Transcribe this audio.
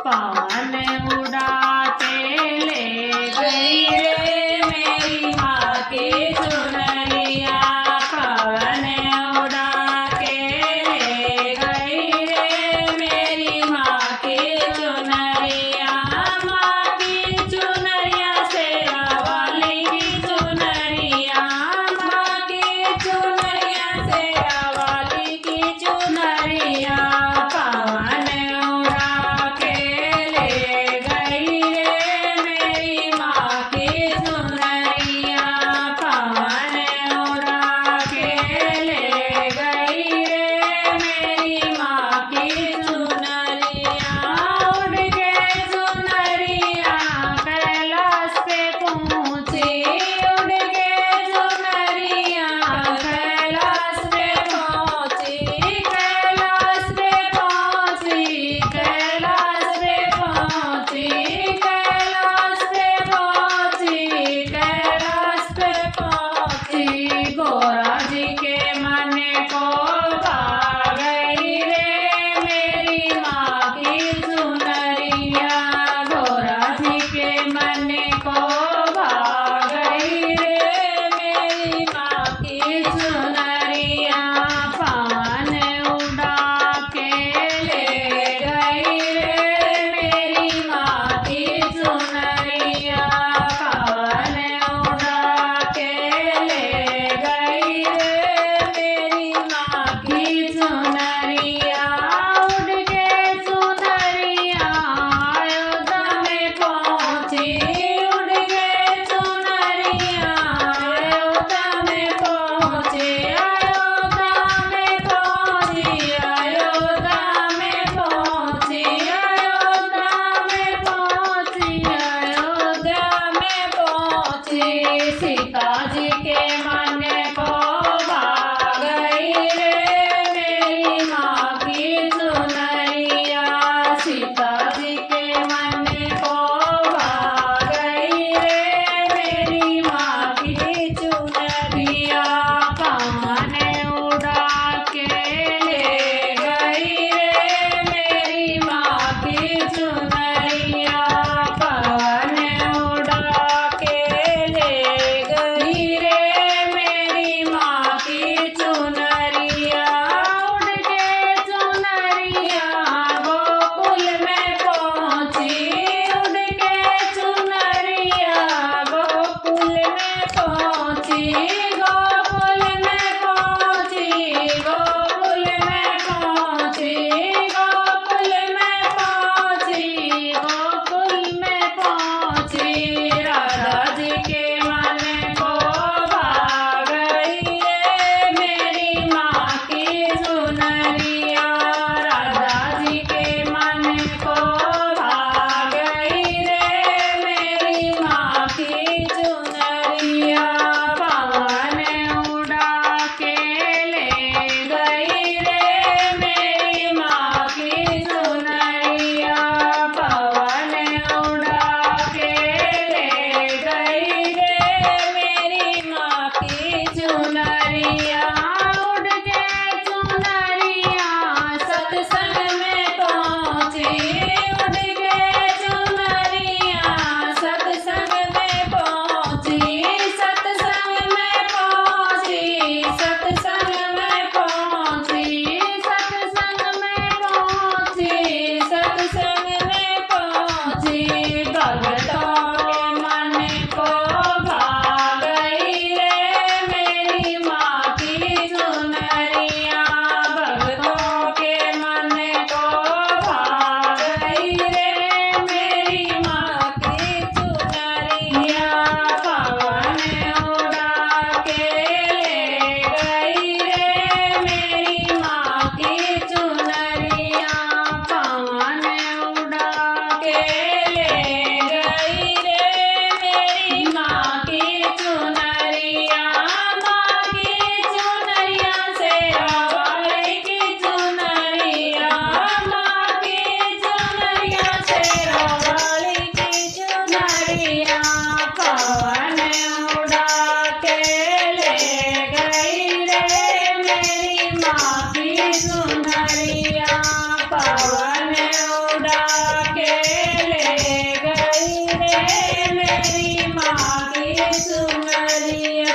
पवन उड़ा के ले गई रे मेरी माँ की चुनरिया। पवन उड़ा के ले गई रे मेरी माँ की चुनरिया। माँ की चुनरिया शेरा वाली की चुनरिया। माँ की चुनरिया शेरा वाली की चुनरिया। पवन उड़ा के ले गई रे मेरी माँ की चुनरिया। पवन उड़ा के ले गई रे मेरी माँ की चुनरिया। उड़ के चुनरिया कैलाश पे पहुँची। उड़ के चुनरिया कैलाश पे पहुँची। कैलाश पे पहुँची। कैलाश पे पहुँची। कैलाश पे पहुँची। कैलाश पे पहुँची। गोरा जी के मन को भा गई रे मेरी माँ की चुनरिया। गोरा जी के मन को भा गई रे मेरी माँ की चुनरिया। पवन उड़ा के ले गई रे मेरी माँ की चुनरिया। पवन उड़ा के ले गई रे मेरी माँ की चुनरिया। उड़ के चुनरिया चुनरिया